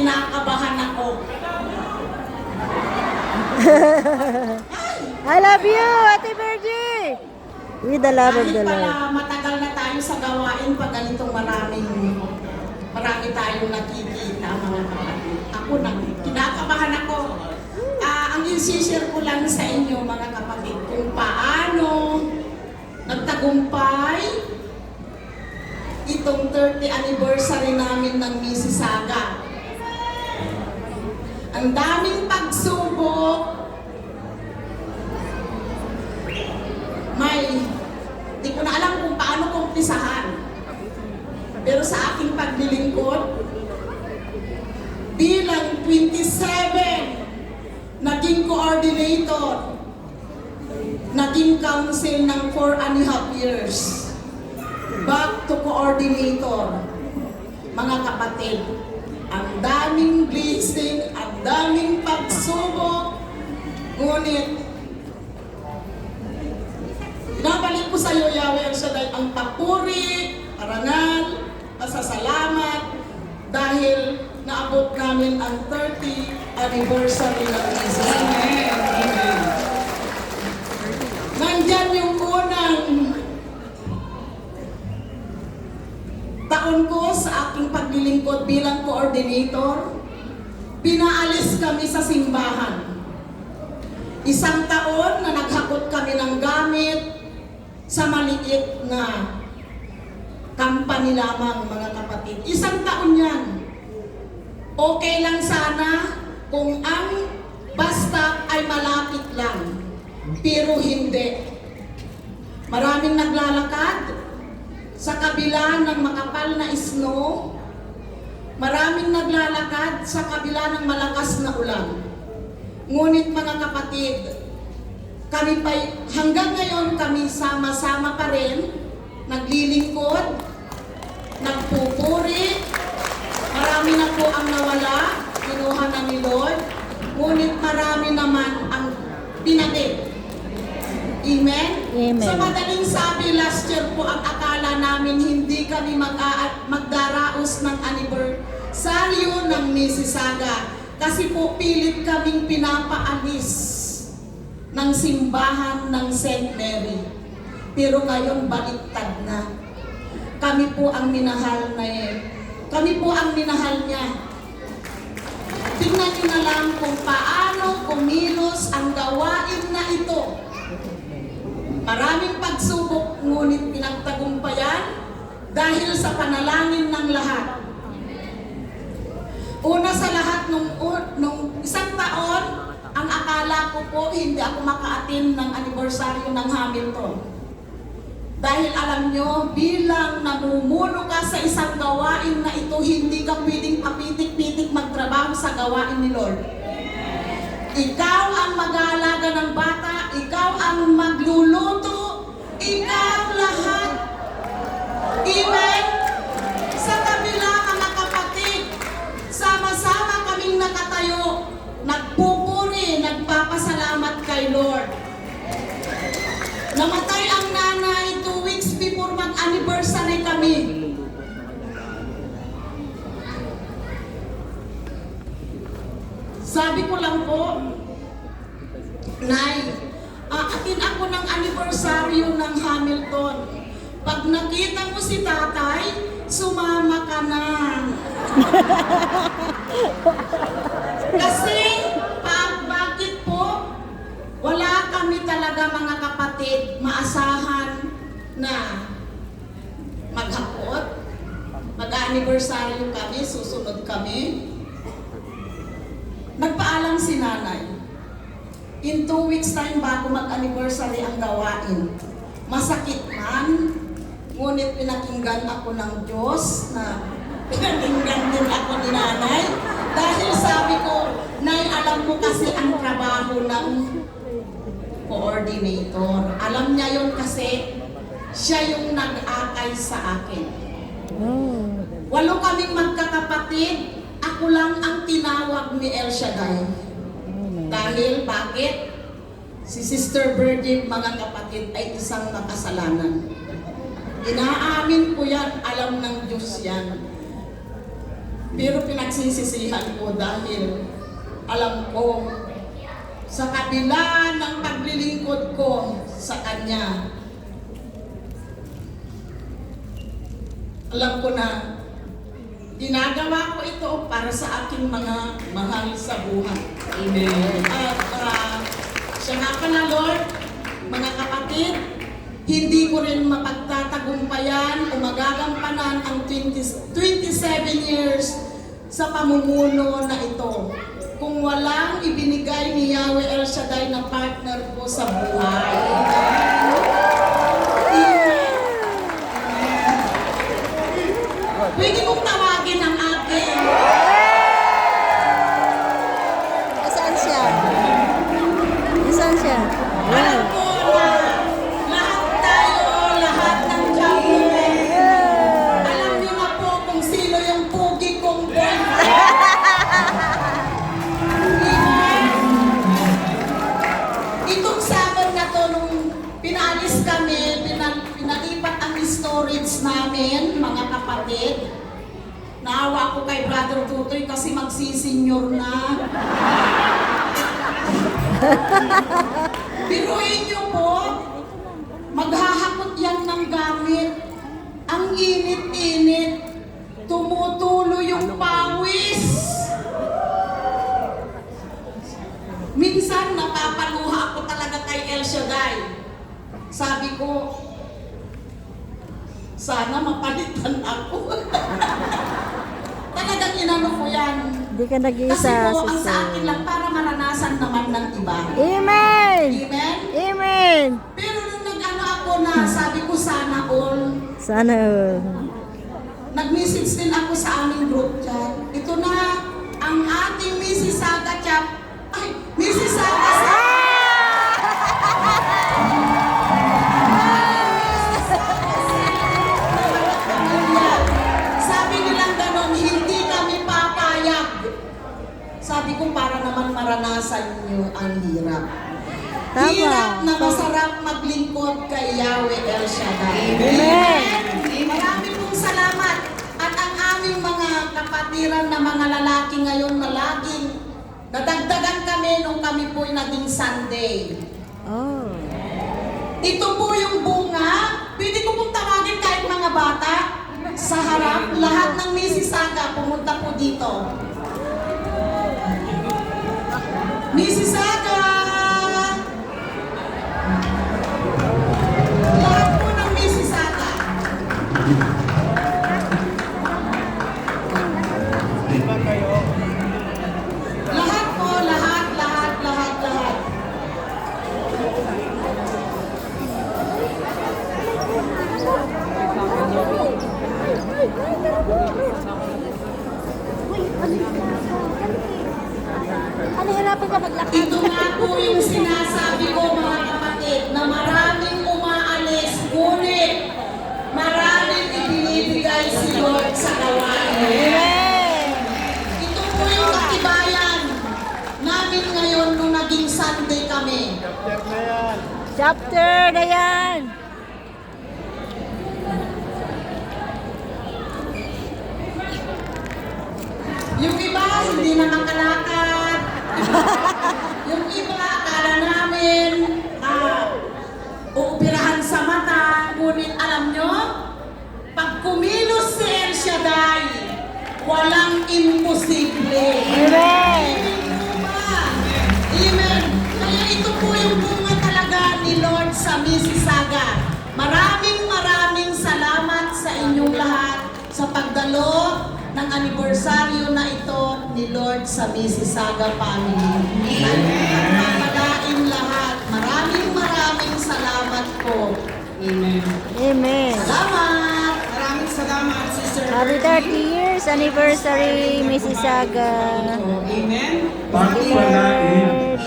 kinakabahan ako. I love you, Ate Virgie! With the love of the Kahit Lord. pala matagal na tayo sa gawain pag ganitong marami tayong nakikita, mga kapatid. Ako na, kinakabahan ako. Ang isi-share ko lang sa inyo, mga kapatid, kung paano nagtagumpay itong 30th anniversary namin ng Mississauga. Ang daming pagsubok, di ko na alam kung paano kumpisahan. Pero sa aking paglilingkod, bilang 27, naging coordinator, naging council ng 4.5 years. Back to coordinator. Mga kapatid, ang daming blessing, ang daming pagsubok, ngunit binabalik ko sa iyo, Yahweh El Shaddai, ang papuri, parangal, pasasalamat, dahil naabot namin ang 30th anniversary ng Mississauga. Amen. Nandyan yung unang taon ko sa aking paglilingkod bilang coordinator. Pinaalis kami sa simbahan. Isang taon na naghakot kami ng gamit sa maliit na company lamang, mga kapatid. Isang taon yan. Okay lang sana kung ang basta ay malapit lang. Pero hindi. Maraming naglalakad sa kabila ng makapal na snow. Maraming naglalakad sa kabila ng malakas na ulan. Ngunit mga kapatid, kami pa, hanggang ngayon kami sama-sama pa rin, naglilingkod, nagpupuri, marami na po ang nawala, kinuha na ni Lord, ngunit marami naman ang pinatid. Amen? Amen. Sa madaling sabi, last year po ang akala namin hindi kami magdaraos ng anibersaryo ng Mississauga kasi po pilit kaming pinapaalis ng simbahan ng St. Mary. Pero ngayon baliktad na. Kami po ang minahal na Kami po ang minahal niya. Tingnan niyo na lang kung paano kumilos ang gawain na ito. Maraming pagsubok, ngunit pinagtagumpayan dahil sa panalangin ng lahat. Una sa lahat, nung isang taon, ang akala ko po, hindi ako maka-attend ng anibersaryo ng Hamilton. Dahil alam nyo, bilang namumuno ka sa isang gawain na ito, hindi ka pwedeng papitik-pitik magtrabaho sa gawain ni Lord. Ikaw ang mag-aalaga ng bata, ikaw ang magluluto, ikaw lahat. Amen? Sa kabila, mga kapatid, sama-sama kaming nakatayo, nagpupuri, nagpapasalamat kay Lord. Namatay ang nanay 2 weeks before mag-anniversary kami. Sabi ko lang po, Nay, aatin ako ng anniversaryo ng Hamilton. Pag nakita mo si tatay, sumama ka na. Kasi, bakit po? Wala kami talaga, mga kapatid, maasahan na maghapot. Mag-anniversaryo kami, susunod kami. Nagpaalam si nanay. In 2 weeks time bago mag-anniversary ang gawain. Masakit man, ngunit pinakinggan ako ng Diyos na pinakinggan din ako ni nanay. Dahil sabi ko, Nay, alam mo kasi ang trabaho ng coordinator. Alam niya yun kasi siya yung nag-akay sa akin. 8 kaming magkakapatid. Ako lang ang tinawag ni El Shaddai. Dahil, bakit? Si Sister Virgie, mga kapatid, ay isang makasalanan. Inaamin ko yan, alam ng Diyos yan. Pero pinagsisisihan ko dahil alam ko sa kabila ng paglilingkod ko sa Kanya, alam ko na ginagawa ko ito para sa aking mga mahal sa buhay. Amen. At siya nga pala, Lord, mga kapatid, hindi ko rin mapagtatagumpayan o magagampanan ang 27 years sa pamumuno na ito kung walang ibinigay ni Yahweh El Shaddai na partner ko sa buhay. Amen. Pwede kong tawagin ang aking Saan siya? Saan siya? alam ko na lahat tayo, lahat ng Jumbo, alam niyo na po kung sino yung pugi kong boyfriend. Itong sabon na to, nung pinalis kami, pinalipat ang storage namin, mga kapatid. Naawa ko kay Brother Tutoy kasi magsisenyor na. Biruin niyo po, maghahakot yan ng gamit. Ang init-init, tumutulo yung pawis. Minsan napapaluha ako talaga kay El Shaddai. Sabi ko, sana mapalitan ako. Talagang inano ko yan. Hindi ka Kasi nag-iisa, po, ang sa sister. akin lang para maranasan naman ng iba. Amen! Amen? Amen! Pero nung nag-ano ako na, sabi ko sana all, Sana all. nag-message din ako sa aming group chat. Ito na, ang ating Mrs. Saga chat. Ay, Mrs. Saga sa... Sabi nilang ganon, hindi kami papayag. Sabi ko para naman maranasan niyo ang hirap. Tama. Hirap na masarap maglingkod kay Yahweh El Shaddai. Amen. Marami pong salamat. At ang aming mga kapatiran na mga lalaki ngayon na laging nadagdagan kami nung kami po'y naging Sunday. Oh. Ito po yung bunga. Pwede ko pong tawagin kahit mga bata. Sa harap, lahat ng Mississauga pumunta po dito. Mississauga! Lahat po ng Mississauga. Lahat po, lahat. Ano, hirapan ka maglakad? Ito nga po yung sinasabi ko, mga kapatid, na maraming umaalis, ngunit maraming ibinibigay si Lord sa gawain. Amen! Ito po yung katibayan namin ngayon nung naging Sunday kami. Chapter na yan! Yung iba, hindi na makalakad. Yung iba, akala namin, uupirahan sa mata. Ngunit alam nyo, pag kumilos si El Shaddai, walang imposible. Amen! Amen. Kaya ito po yung bunga talaga ni Lord sa Mississauga. Maraming salamat sa inyong lahat sa pagdalo ng anibersaryo na ito ni Lord sa Mississauga family. Pagpapalain lahat. Maraming salamat po. Amen. Amen! Salamat! Maraming salamat, Sister. Happy 30 years anniversary, Mississauga. Amen. Thank you, Lord.